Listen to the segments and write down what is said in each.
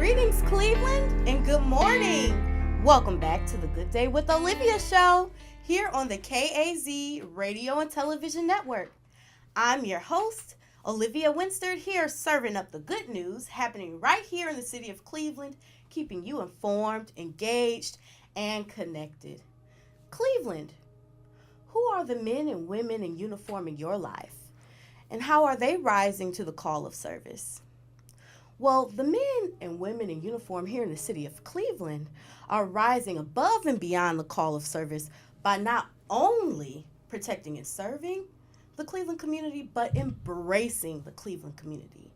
Greetings, Cleveland, and good morning. Welcome back to the Good Day with Olivia show here on the KAZ Radio and Television Network. I'm your host, Olivia Winstead, here serving up the good news happening right here in the city of Cleveland, keeping you informed, engaged, and connected. Cleveland, who are the men and women in uniform in your life? And how are they rising to the call of service? Well, the men and women in uniform here in the city of Cleveland are rising above and beyond the call of service by not only protecting and serving the Cleveland community, but embracing the Cleveland community.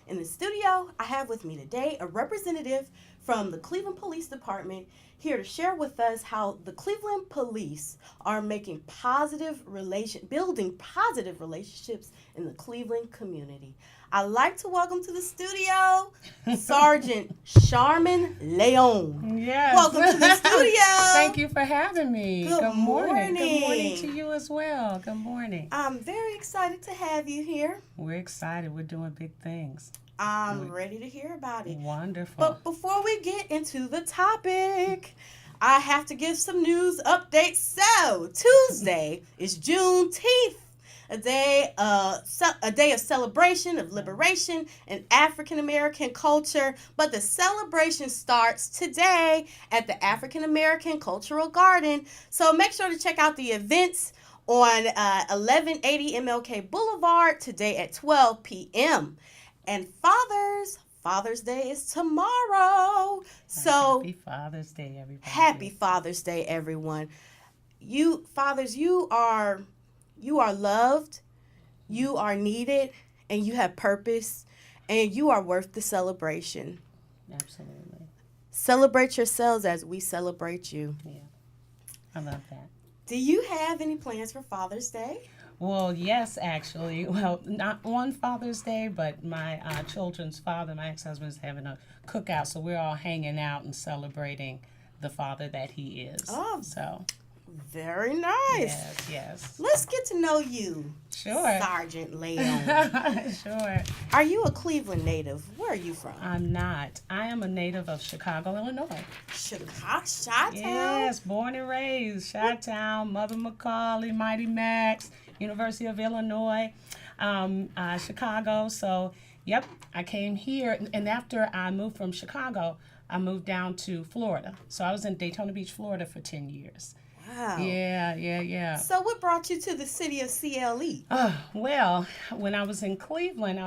In the studio, I have with me today a representative from the Cleveland Police Department here to share with us how the Cleveland Police are building positive relationships in the Cleveland community. I'd like to welcome to the studio Sergeant Charmin Leon. Yes. Welcome to the studio. Thank you for having me. Good morning. Good morning to you as well. Good morning. I'm very excited to have you here. We're excited. We're doing big things. I'm ready to hear about it. Wonderful. But before we get into the topic, I have to give some news updates. So, Tuesday is Juneteenth, a day of celebration of liberation and African American culture. But the celebration starts today at the African American Cultural Garden. So make sure to check out the events on 1180 MLK Boulevard today at 12 p.m. And Father's Day is tomorrow. So Happy Father's Day, everybody. Happy Father's Day, everyone. You fathers, you are loved, you are needed, and you have purpose, and you are worth the celebration. Absolutely. Celebrate yourselves as we celebrate you. Yeah. I love that. Do you have any plans for Father's Day? Well, yes, actually. Well, not on Father's Day, but my children's father, my ex-husband, is having a cookout, so we're all hanging out and celebrating the father that he is. Oh, so very nice. Yes. Let's get to know you, Sure. Sergeant Leon. Sure. Are you a Cleveland native? Where are you from? I'm not. I am a native of Chicago, Illinois. Chicago, Chi-Town? Yes, born and raised. Chi-Town, Mother Macaulay, Mighty Max, University of Illinois, Chicago. So, yep, I came here. And after I moved from Chicago, I moved down to Florida. So I was in Daytona Beach, Florida for 10 years. Wow. Yeah. So what brought you to the city of CLE? Well, when I was in Cleveland,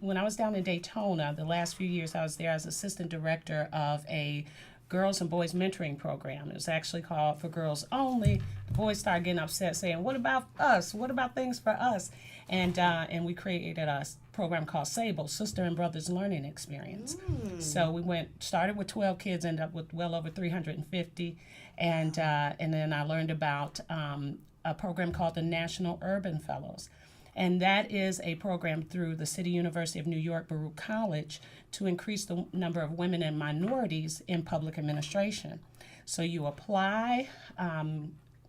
when I was down in Daytona, the last few years I was there as assistant director of a girls and boys mentoring program. It was actually called For Girls Only. The boys started getting upset saying, what about us? What about things for us? And we created a program called SABLE, Sister and Brothers Learning Experience. So we started with 12 kids, ended up with well over 350. And then I learned about a program called the National Urban Fellows. And that is a program through the City University of New York, Baruch College, to increase the number of women and minorities in public administration. So you apply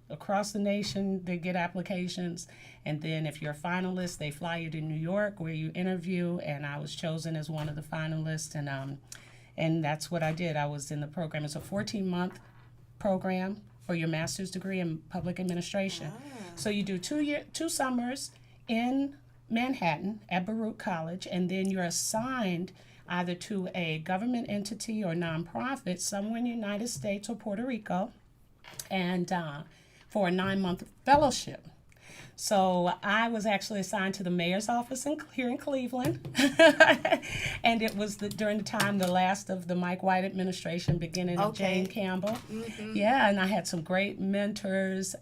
across the nation, they get applications, and then if you're a finalist, they fly you to New York where you interview, and I was chosen as one of the finalists, and that's what I did. I was in the program. It's a 14-month program for your master's degree in public administration. So you do 2 summers in Manhattan at Baruch College, and then you're assigned either to a government entity or nonprofit somewhere in the United States or Puerto Rico, and for a 9-month fellowship. So I was actually assigned to the mayor's office here in Cleveland, and it was during the time, the last of the Mike White administration, beginning of Jane Campbell. Mm-hmm. Yeah, and I had some great mentors,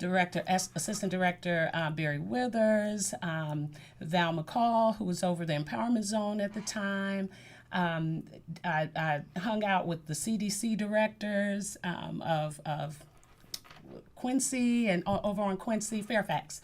Assistant Director Barry Withers, Val McCall, who was over the Empowerment Zone at the time. I hung out with the CDC directors of Quincy and over on Quincy, Fairfax,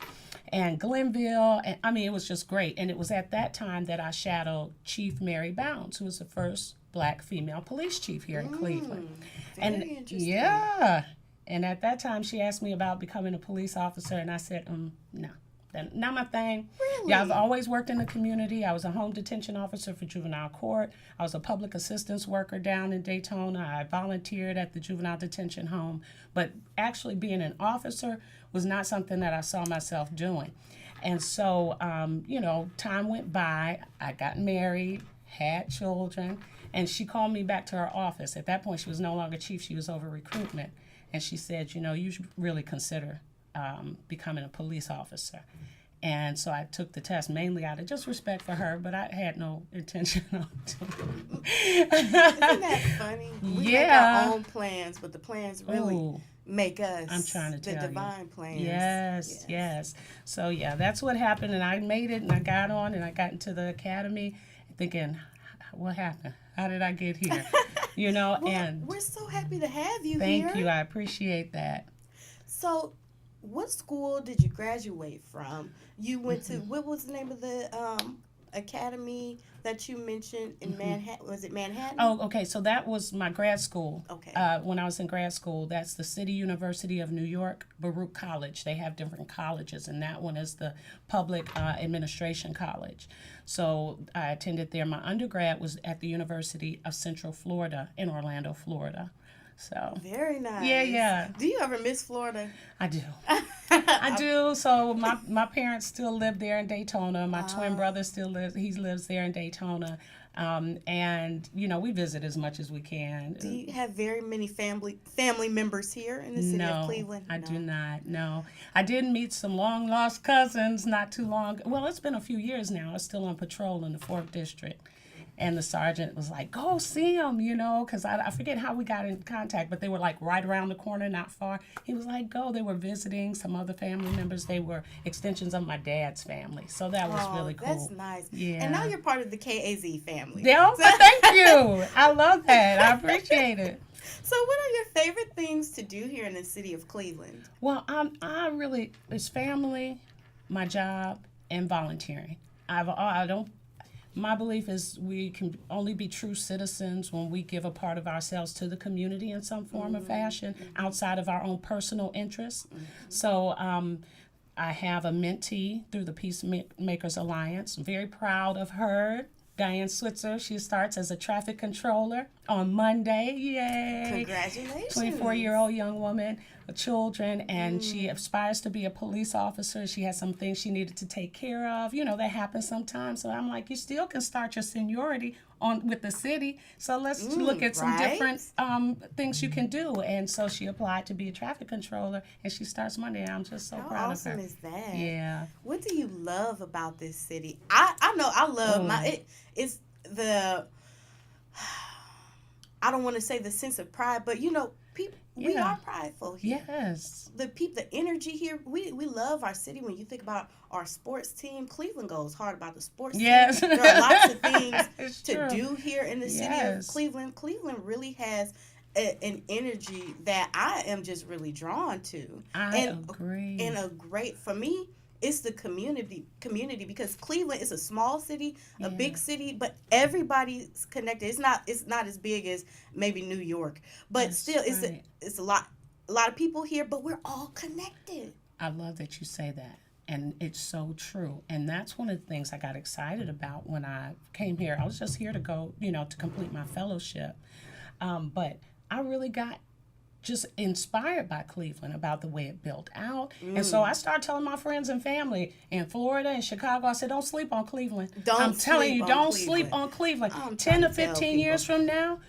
and Glenville. And it was just great. And it was at that time that I shadowed Chief Mary Bounds, who was the first Black female police chief here in Cleveland. Very interesting. Yeah. And at that time, she asked me about becoming a police officer, and I said, no, not my thing. Really? Yeah, I've always worked in the community. I was a home detention officer for juvenile court. I was a public assistance worker down in Daytona. I volunteered at the juvenile detention home. But actually being an officer was not something that I saw myself doing. And so, time went by. I got married, had children, and she called me back to her office. At that point, she was no longer chief. She was over recruitment. And she said, you should really consider becoming a police officer. And so I took the test mainly out of just respect for her, but I had no intention of doing it. Isn't that funny? We make our own plans, but the plans really make us. I'm trying to tell you. The divine plans. Yes. So, yeah, that's what happened. And I made it, and I got on, and I got into the academy thinking, what happened? How did I get here? Well, and we're so happy to have you here. Thank you. I appreciate that. So, what school did you graduate from? You went to, what was the name of the academy that you mentioned in Manhattan? Was it Manhattan? Oh, okay. So that was my grad school. Okay. When I was in grad school, that's the City University of New York, Baruch College. They have different colleges, and that one is the Public Administration College. So I attended there. My undergrad was at the University of Central Florida in Orlando, Florida. So very nice. Yeah. Do you ever miss Florida? I do. I do. So my parents still live there in Daytona. My twin brother still lives. He lives there in Daytona. And we visit as much as we can. Do you have very many family members here in the city of Cleveland? I do not. No, I did meet some long lost cousins not too long. Well, it's been a few years now. I was still on patrol in the 4th District. And the sergeant was like, go see them, because I forget how we got in contact, but they were like right around the corner, not far. He was like, go. They were visiting some other family members. They were extensions of my dad's family. So that was really cool. That's nice. Yeah. And now you're part of the KAZ family. Yeah, thank you. I love that. I appreciate it. So what are your favorite things to do here in the city of Cleveland? Well, it's family, my job, and volunteering. My belief is we can only be true citizens when we give a part of ourselves to the community in some form or fashion outside of our own personal interests. So I have a mentee through the Peacemakers Alliance. I'm very proud of her. Diane Switzer, she starts as a traffic controller on Monday. Yay! Congratulations. 24-year-old young woman, children, and she aspires to be a police officer. She has some things she needed to take care of. That happens sometimes. So I'm like, you still can start your seniority with the city. So let's look at some different things you can do. And so she applied to be a traffic controller, and she starts Monday. And I'm just so proud of her. How awesome is that? Yeah. What do you love about this city? I know I love it's the, I don't want to say the sense of pride, but people, we are prideful here. Yes. The energy here, we love our city. When you think about our sports team, Cleveland goes hard about the sports team. There are lots of things to do here in the city of Cleveland. Cleveland really has an energy that I am just really drawn to. I agree. And for me, it's the community because Cleveland is a small city, a big city, but everybody's connected. It's not as big as maybe New York, but still it's a lot of people here, but we're all connected. I love that you say that. And it's so true. And that's one of the things I got excited about when I came here. I was just here to go, to complete my fellowship. But I really got just inspired by Cleveland about the way it built out. And so I started telling my friends and family in Florida and Chicago, I said, don't sleep on Cleveland. I'm telling you, don't sleep on Cleveland. 10 to 15 years from now,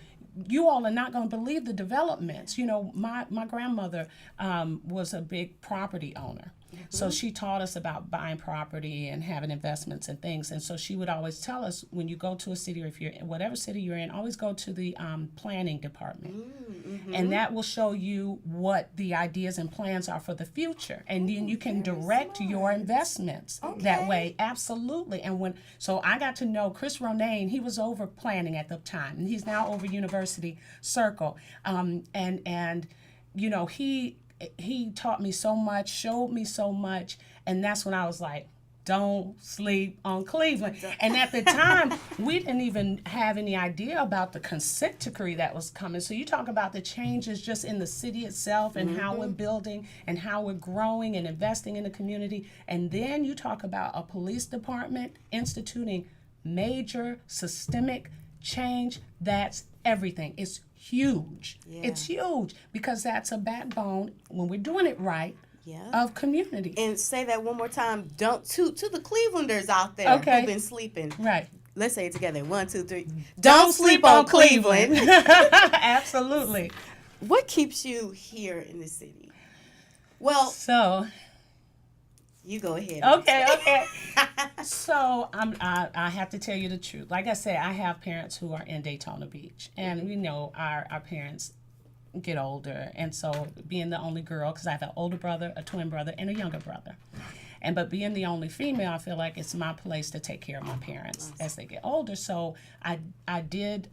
you all are not going to believe the developments. My grandmother was a big property owner. So she taught us about buying property and having investments and things. And so she would always tell us, when you go to a city, or if you're in whatever city you're in, always go to the planning department. And that will show you what the ideas and plans are for the future. And then you can direct your investments that way. Absolutely. And so I got to know Chris Ronayne. He was over planning at the time, and he's now over University Circle. He taught me so much, showed me so much, and that's when I was like, don't sleep on Cleveland. And at the time, we didn't even have any idea about the consent decree that was coming. So you talk about the changes just in the city itself and how we're building and how we're growing and investing in the community. And then you talk about a police department instituting major systemic change. That's everything. It's huge. Yeah. It's huge because that's a backbone when we're doing it right. Yeah. Of community. And say that one more time. Don't to the Clevelanders out there who've been sleeping. Right. Let's say it together. 1, 2, 3. Don't sleep on Cleveland. Absolutely. What keeps you here in the city? Well, so you go ahead. Okay. So I have to tell you the truth. Like I said, I have parents who are in Daytona Beach, and we know our parents get older, and so being the only girl, because I have an older brother, a twin brother, and a younger brother, but being the only female, I feel like it's my place to take care of my parents as they get older. So I did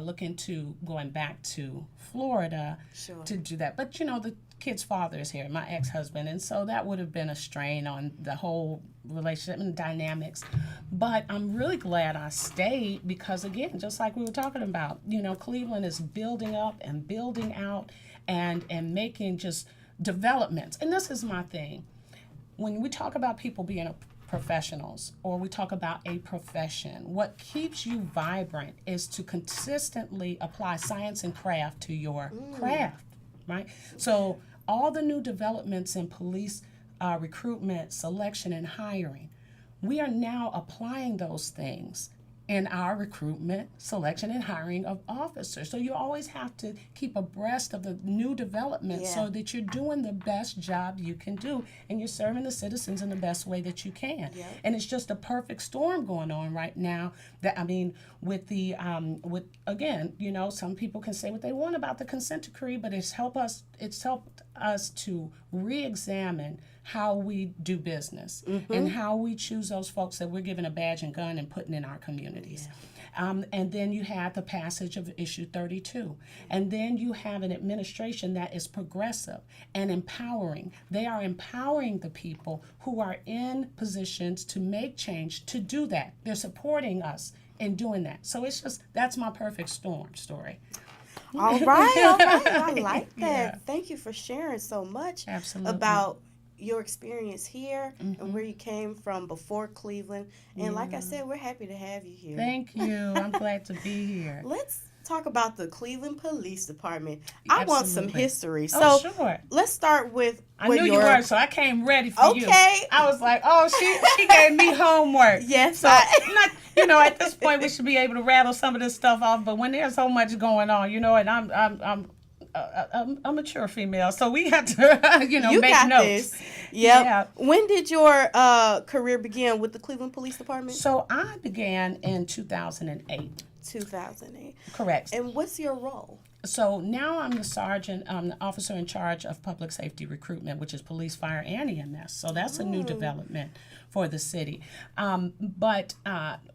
look into going back to Florida to do that, but the kid's father is here, my ex-husband, and so that would have been a strain on the whole relationship and dynamics. But I'm really glad I stayed because, again, just like we were talking about, Cleveland is building up and building out and making just developments. And this is my thing. When we talk about people being professionals or we talk about a profession, what keeps you vibrant is to consistently apply science and craft to your craft, right? So all the new developments in police recruitment, selection, and hiring, we are now applying those things in our recruitment, selection, and hiring of officers. So you always have to keep abreast of the new developments so that you're doing the best job you can do and you're serving the citizens in the best way that you can. Yep. And it's just a perfect storm going on right now. With the again, some people can say what they want about the consent decree, but it's helped us to re-examine how we do business and how we choose those folks that we're giving a badge and gun and putting in our communities. Yeah. And then you have the passage of issue 32. And then you have an administration that is progressive and empowering. They are empowering the people who are in positions to make change to do that. They're supporting us in doing that. So that's my perfect storm story. All right. I like that. Yeah. Thank you for sharing so much about your experience here and where you came from before Cleveland. And like I said, we're happy to have you here. Thank you. I'm glad to be here. Let's talk about the Cleveland Police Department. I want some history. So sure. Let's start with I knew you were, so I came ready for you. Okay. I was like, oh, she gave me homework. Yes. So at this point we should be able to rattle some of this stuff off, but when there's so much going on, and I'm a mature female, so we have to, you make got notes. This. Yep. Yeah. When did your career begin with the Cleveland Police Department? So I began in 2008. 2008. Correct. And what's your role? So now I'm the sergeant, the officer in charge of public safety recruitment, which is police, fire, and EMS. So that's a new development for the city. But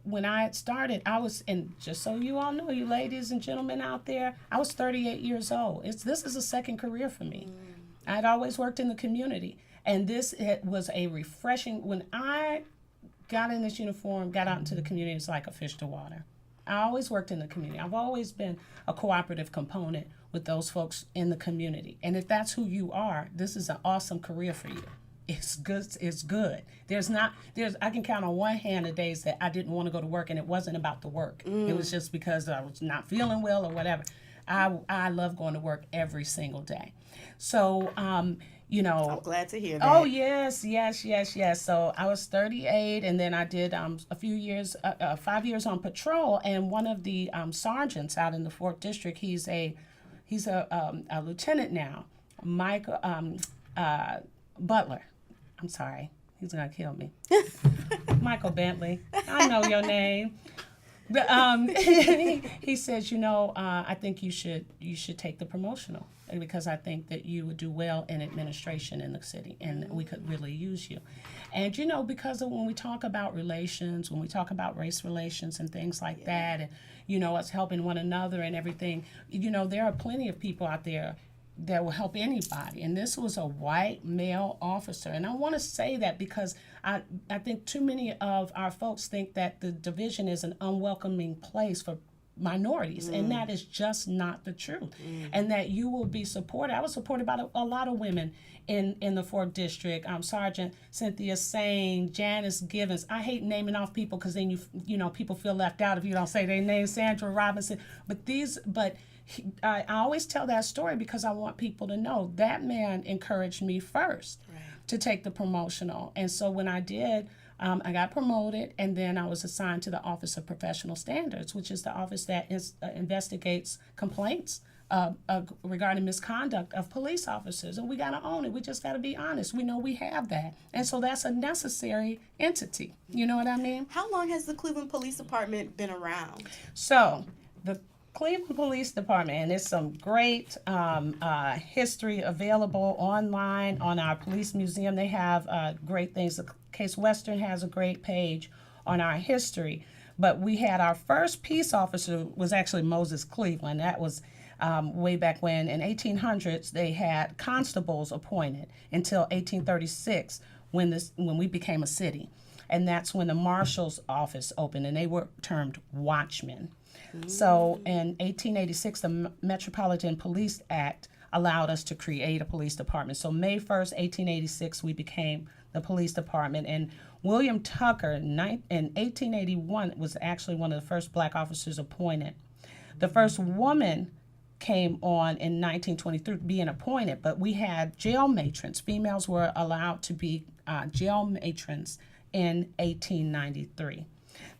when I had started, I was, and just so you all know, you ladies and gentlemen out there, I was 38 years old. This is a second career for me. I'd always worked in the community. And it was a refreshing, when I got in this uniform, got out into the community, it's like a fish to water. I always worked in the community. I've always been a cooperative component with those folks in the community. And if that's who you are, this is an awesome career for you. It's good. It's good. I can count on one hand the days that I didn't want to go to work and it wasn't about the work. It was just because I was not feeling well or whatever. I love going to work every single day. So, I'm glad to hear that. Oh, yes. So I was 38, and then I did a few years, 5 years on patrol, and one of the sergeants out in the 4th District, he's a lieutenant now, Mike Butler. I'm sorry. He's going to kill me. Michael Bentley. I know your name. But he says, I think you should take the promotional because I think that you would do well in administration in the city and we could really use you. And, because of when we talk about relations, when we talk about race relations and things like that, and, us helping one another and everything, there are plenty of people out there that will help anybody. And this was a white male officer. And I want to say that because I think too many of our folks think that the division is an unwelcoming place for minorities, and that is just not the truth. And that you will be supported. I was supported by a lot of women in the 4th District. Sergeant Cynthia Sane, Janice Givens. I hate naming off people because then you know people feel left out if you don't say their name. Sandra Robinson. I always tell that story because I want people to know that man encouraged me first to take the promotional. And so when I did, I got promoted, and then I was assigned to the Office of Professional Standards, which is the office that investigates complaints regarding misconduct of police officers. And we got to own it. We just got to be honest. We know we have that. And so that's a necessary entity. You know what I mean? How long has the Cleveland Police Department been around? So the Cleveland Police Department, and there's some great history available online on our police museum. They have great things. The Case Western has a great page on our history. But we had our first peace officer was actually Moses Cleveland. That was way back when. In 1800s, they had constables appointed until 1836 when we became a city. And that's when the marshal's office opened, and they were termed watchmen. So in 1886, the Metropolitan Police Act allowed us to create a police department. So May 1st, 1886, we became the police department. And William Tucker in 1881 was actually one of the first black officers appointed. The first woman came on in 1923 being appointed, but we had jail matrons. Females were allowed to be jail matrons in 1893.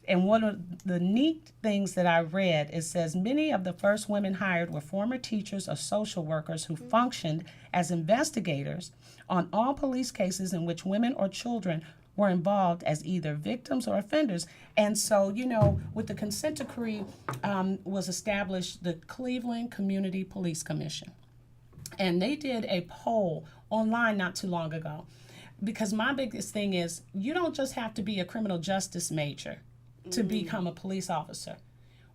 And one of the neat things that I read, it says many of the first women hired were former teachers or social workers who functioned as investigators on all police cases in which women or children were involved as either victims or offenders. And so, you know, with the consent decree was established the Cleveland Community Police Commission. And they did a poll online not too long ago. Because my biggest thing is you don't just have to be a criminal justice major to become a police officer.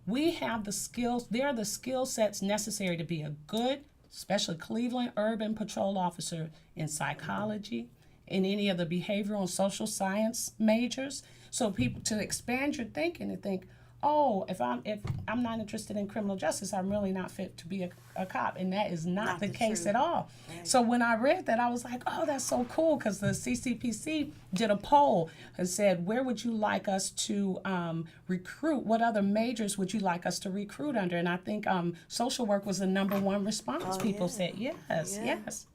We have the skills, there are the skill sets necessary to be a good, especially Cleveland urban patrol officer in psychology, in any of the behavioral and social science majors. So people to expand your thinking and think, oh, if I'm not interested in criminal justice, I'm really not fit to be a cop. And that is not the case at all. Right. So when I read that, I was like, oh, that's so cool, because the CCPC did a poll and said, where would you like us to recruit? What other majors would you like us to recruit under? And I think social work was the number one response. People said, yes.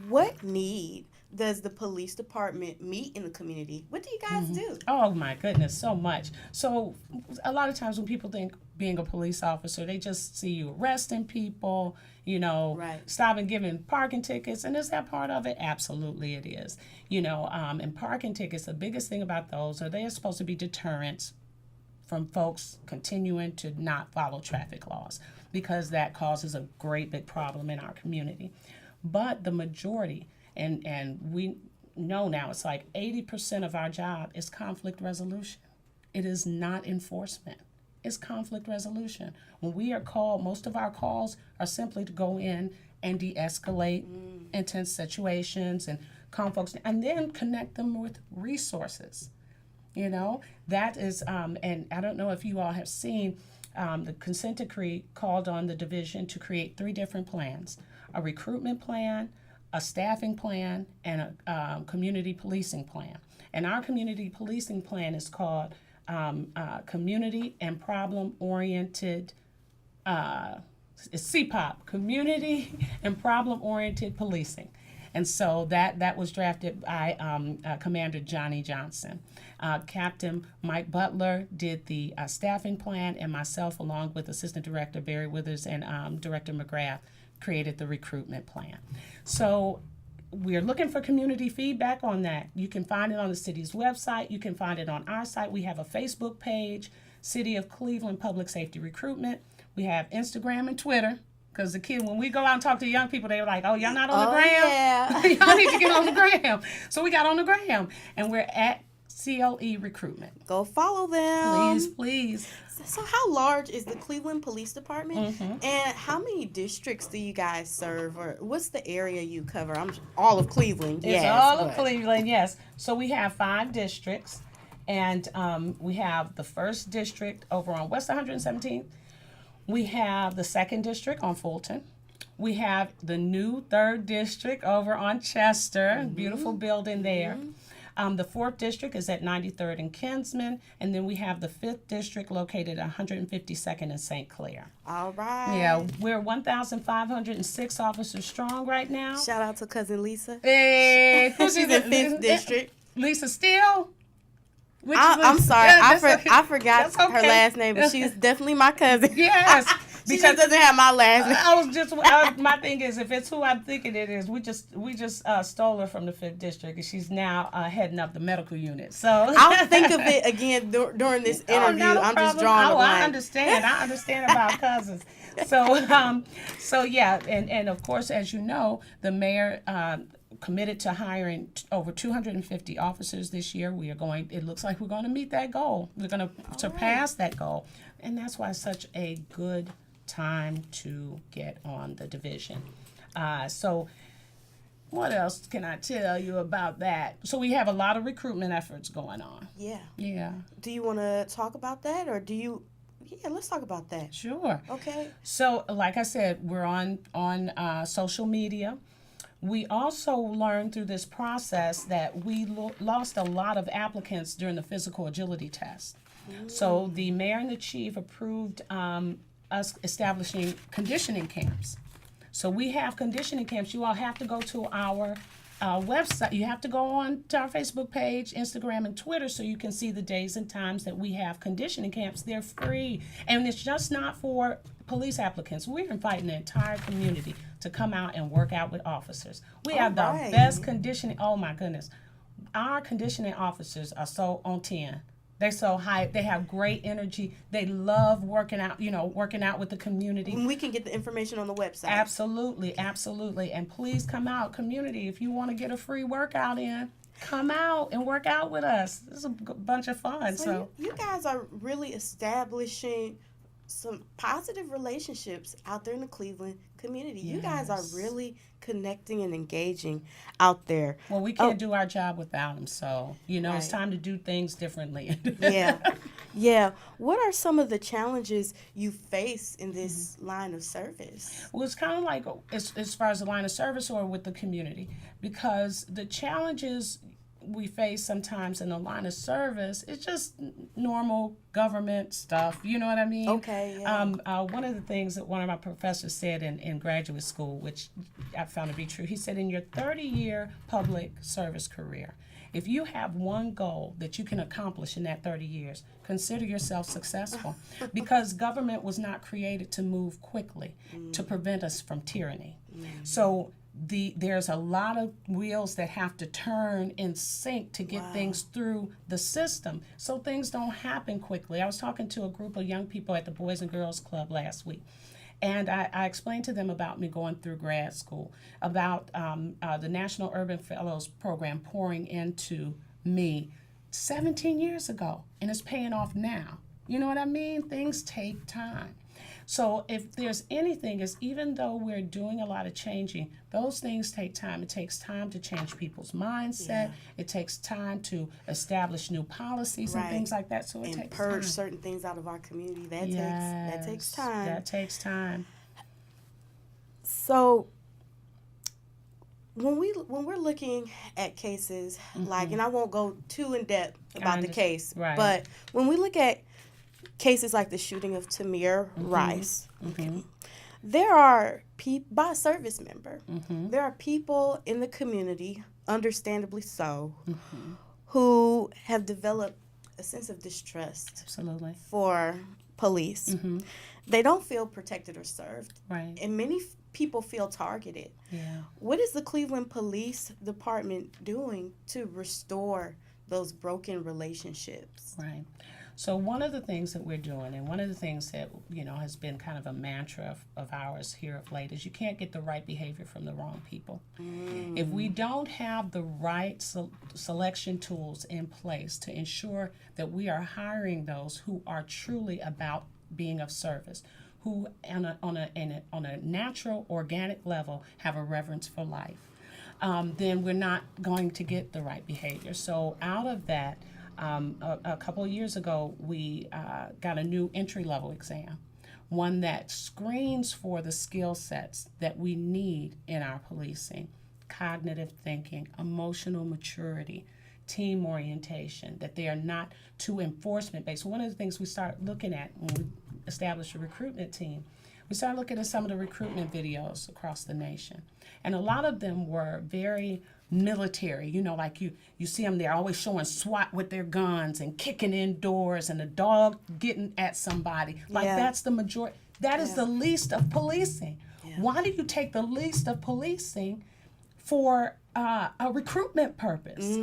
What need does the police department meet in the community? What do you guys do? Oh my goodness, so much. So a lot of times when people think being a police officer, they just see you arresting people, you know, stopping, giving parking tickets. And is that part of it? Absolutely it is. You know, and parking tickets, the biggest thing about those are they're supposed to be deterrents from folks continuing to not follow traffic laws, because that causes a great big problem in our community. But the majority, and we know now it's like 80% of our job is conflict resolution. It is not enforcement. It's conflict resolution. When we are called, most of our calls are simply to go in and de-escalate intense situations and calm folks, and then connect them with resources. You know, that is, and I don't know if you all have seen, the consent decree called on the division to create 3 different plans: a recruitment plan, a staffing plan, and a community policing plan. And our community policing plan is called Community and Problem-Oriented, CPOP, Community and Problem-Oriented Policing. And so that was drafted by Commander Johnny Johnson. Captain Mike Butler did the staffing plan, and myself, along with Assistant Director Barry Withers and Director McGrath, created the recruitment plan. So we're looking for community feedback on that. You can find it on the city's website. You can find it on our site. We have a Facebook page, City of Cleveland Public Safety Recruitment. We have Instagram and Twitter, because the kids, when we go out and talk to young people, they're like, oh, y'all not on the gram? Yeah. Y'all need to get on the gram. So we got on the gram, and we're at CLE Recruitment. Go follow them. Please, please. So how large is the Cleveland Police Department? Mm-hmm. And how many districts do you guys serve? Or what's the area you cover? I'm all of Cleveland. It's all of Cleveland, yes. So we have 5 districts. And we have the 1st district over on West 117th. We have the 2nd district on Fulton. We have the new 3rd district over on Chester, beautiful building there. The 4th district is at 93rd and Kinsman, and then we have the 5th district located at 152nd and St. Clair. All right. Yeah, we're 1,506 officers strong right now. Shout out to cousin Lisa. Hey, She's in 5th district. Lisa Steele? I'm sorry, Yeah, I forgot That's okay. her last name, but she's definitely my cousin. Yes, She just doesn't have my last name. I was just my thing is, if it's who I'm thinking it is, we just stole her from the 5th district, and she's now heading up the medical unit. So I'll think of it again during this interview. I'm just drawing a blank. I understand about cousins. So yeah, and of course, as you know, the mayor committed to hiring over 250 officers this year. It looks like we're going to meet that goal. We're going to surpass that goal. And that's why it's such a good time to get on the division. So what else can I tell you about that? So we have a lot of recruitment efforts going on. Yeah. Yeah. Do you want to talk about that, or do you? Yeah, let's talk about that. Sure. Okay. So like I said, we're on social media. We also learned through this process that we lost a lot of applicants during the physical agility test. So the mayor and the chief approved us establishing conditioning camps. So we have conditioning camps. You all have to go to our website. You have to go on to our Facebook page, Instagram, and Twitter so you can see the days and times that we have conditioning camps. They're free. And it's just not for police applicants. We're inviting the entire community to come out and work out with officers. We have the best conditioning. Oh my goodness. Our conditioning officers are so on 10. They're so high. They have great energy. They love working out with the community. And we can get the information on the website. Absolutely, absolutely. And please come out, community. If you want to get a free workout in, come out and work out with us. This is a bunch of fun. So you guys are really establishing some positive relationships out there in the Cleveland community. Yes. You guys are really connecting and engaging out there. Well, we can't do our job without them, so It's time to do things differently. Yeah. What are some of the challenges you face in this line of service? Well, it's kind of like as far as the line of service or with the community, because the challenges we face sometimes in the line of service, it's just normal government stuff. You know what I mean? Okay. Yeah. One of the things that one of my professors said in graduate school, which I found to be true, he said, in your 30-year public service career, if you have one goal that you can accomplish in that 30 years, consider yourself successful, because government was not created to move quickly to prevent us from tyranny. So there's a lot of wheels that have to turn in sync to get things through the system, so things don't happen quickly. I was talking to a group of young people at the Boys and Girls Club last week, and I explained to them about me going through grad school, about the National Urban Fellows Program pouring into me 17 years ago, and it's paying off now. You know what I mean? Things take time. So if there's anything, is even though we're doing a lot of changing, those things take time. It takes time to change people's mindset. Yeah. It takes time to establish new policies and things like that. So it takes time. And purge certain things out of our community. That takes time. That takes time. So when we're looking at cases like, and I won't go too in depth about the case, but when we look at cases like the shooting of Tamir Rice, there are people, by a service member, there are people in the community, understandably so, who have developed a sense of distrust for police. They don't feel protected or served. And many people feel targeted. What is the Cleveland Police Department doing to restore those broken relationships? So one of the things that we're doing, and one of the things that has been kind of a mantra of ours here of late, is you can't get the right behavior from the wrong people. If we don't have the right selection tools in place to ensure that we are hiring those who are truly about being of service, who on a natural, organic level have a reverence for life, then we're not going to get the right behavior. So out of that, a couple of years ago, we got a new entry-level exam, one that screens for the skill sets that we need in our policing: cognitive thinking, emotional maturity, team orientation, that they are not too enforcement-based. One of the things we start looking at when we established a recruitment team, we started looking at some of the recruitment videos across the nation. And a lot of them were very military, like you see them, they're always showing SWAT with their guns and kicking in doors and a dog getting at somebody. That's the majority. That is the least of policing. Why do you take the least of policing for a recruitment purpose?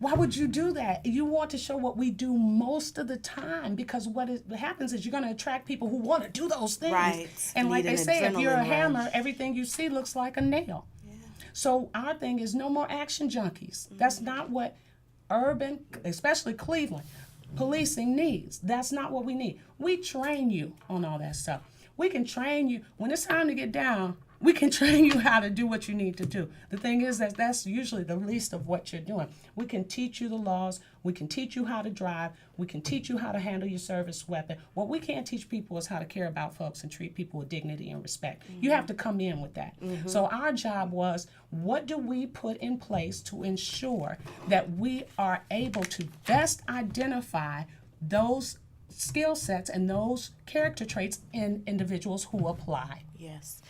Why would you do that? You want to show what we do most of the time, because what happens is you're going to attract people who want to do those things. Right. And like they say, if you're a hammer, everything you see looks like a nail. So our thing is no more action junkies. That's not what urban, especially Cleveland, policing needs. That's not what we need. We train you on all that stuff. We can train you. When it's time to get down, we can train you how to do what you need to do. The thing is that that's usually the least of what you're doing. We can teach you the laws. We can teach you how to drive. We can teach you how to handle your service weapon. What we can't teach people is how to care about folks and treat people with dignity and respect. You have to come in with that. So our job was, what do we put in place to ensure that we are able to best identify those skill sets and those character traits in individuals who apply? Yes.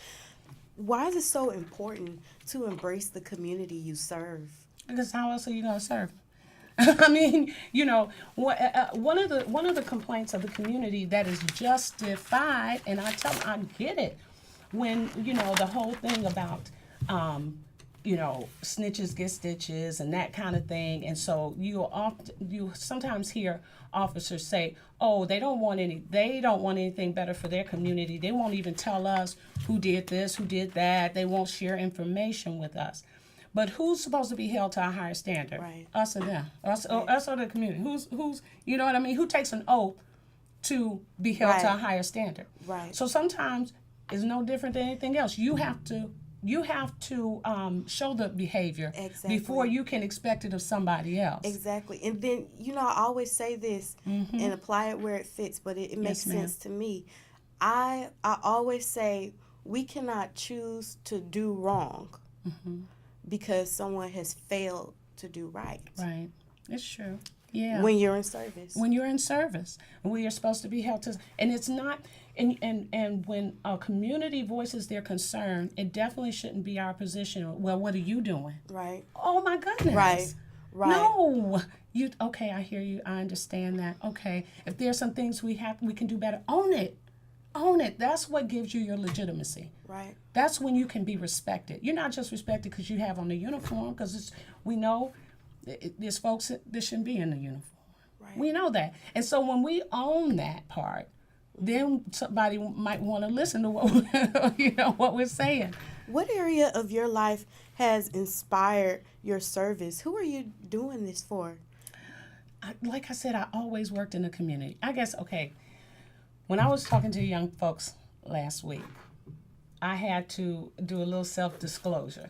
Why is it so important to embrace the community you serve? Because how else are you going to serve? I mean, one of the complaints of the community that is justified, and I get it, when the whole thing about snitches get stitches and that kind of thing, and so you sometimes hear officers say, oh, they don't want anything better for their community. They won't even tell us who did this, who did that. They won't share information with us. But who's supposed to be held to a higher standard? Right. Us or them? Us or the community? Who's you know what I mean? Who takes an oath to be held to a higher standard? Right. So sometimes it's no different than anything else. You have to show the behavior before you can expect it of somebody else. Exactly. And then, I always say this and apply it where it fits, but it makes sense to me. I always say we cannot choose to do wrong because someone has failed to do right. Right. It's true. Yeah. When you're in service. When you're in service. We are supposed to be held to, and it's not, and when a community voices their concern, it definitely shouldn't be our position. Well, what are you doing? Right. Oh my goodness. Right. No. Okay, I hear you. I understand that. Okay. If there's some things we can do better, own it. Own it. That's what gives you your legitimacy. Right. That's when you can be respected. You're not just respected because you have on the uniform, because we know there's folks that shouldn't be in the uniform. Right. We know that. And so when we own that part, then somebody might want to listen to what we're saying. What area of your life has inspired your service? Who are you doing this for? Like I said, I always worked in the community. I guess, when I was talking to young folks last week, I had to do a little self-disclosure,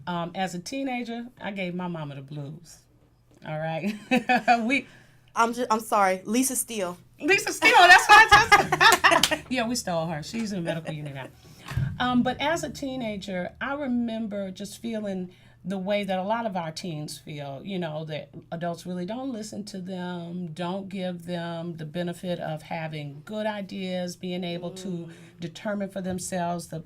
As a teenager, I gave my mama the blues. All right? I'm sorry, Lisa Steele. Lisa Steele, that's what I just Yeah, we stole her. She's in the medical unit now. But as a teenager, I remember just feeling the way that a lot of our teens feel, that adults really don't listen to them, don't give them the benefit of having good ideas, being able to determine for themselves the,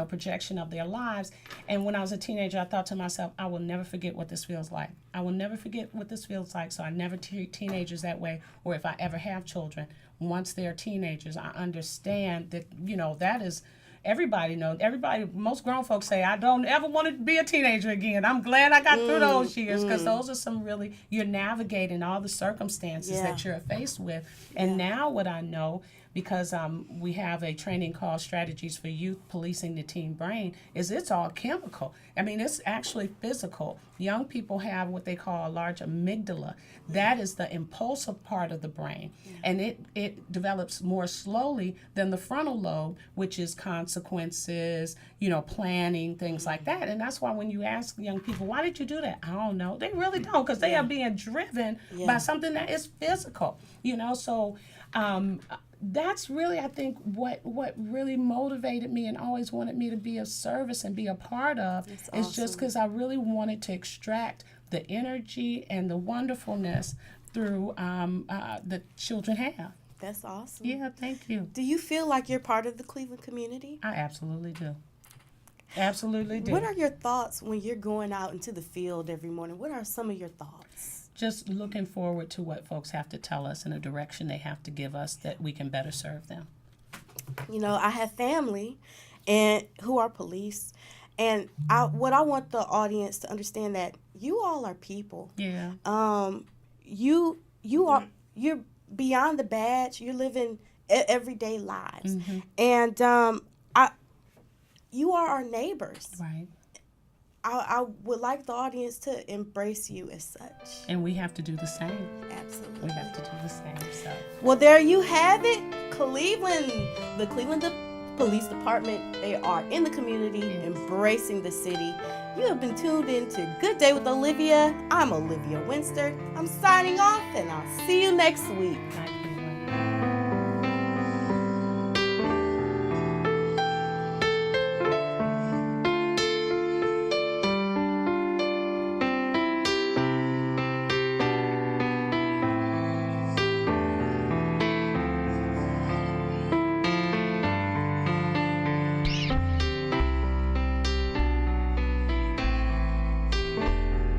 projection of their lives. And when I was a teenager, I thought to myself, I will never forget what this feels like. I will never forget what this feels like, so I never treat teenagers that way, or if I ever have children, once they're teenagers, I understand that, that is, everybody knows. Most grown folks say, I don't ever want to be a teenager again. I'm glad I got through those years, because those are some really, you're navigating all the circumstances that you're faced with. And now what I know, because we have a training called Strategies for Youth Policing the Teen Brain, is it's all chemical. I mean, it's actually physical. Young people have what they call a large amygdala. That is the impulsive part of the brain. And it develops more slowly than the frontal lobe, which is consequences, planning, things like that. And that's why when you ask young people, why did you do that? I don't know. They really don't, because they are being driven by something that is physical, so that's really, I think, what really motivated me and always wanted me to be of service and be a part of. Is just because I really wanted to extract the energy and the wonderfulness through the children have. That's awesome. Yeah, thank you. Do you feel like you're part of the Cleveland community? I absolutely do. Absolutely do. What are your thoughts when you're going out into the field every morning? What are some of your thoughts? Just looking forward to what folks have to tell us and a direction they have to give us that we can better serve them. I have family and who are police, and what I want the audience to understand, that you all are people. Yeah. You're beyond the badge. You're living everyday lives. And you are our neighbors. Right. I would like the audience to embrace you as such. And we have to do the same. Absolutely. We have to do the same. So. Well, there you have it. Cleveland. The Cleveland Police Department, they are in the community, embracing the city. You have been tuned in to Good Day with Olivia. I'm Olivia Winster. I'm signing off, and I'll see you next week. Bye.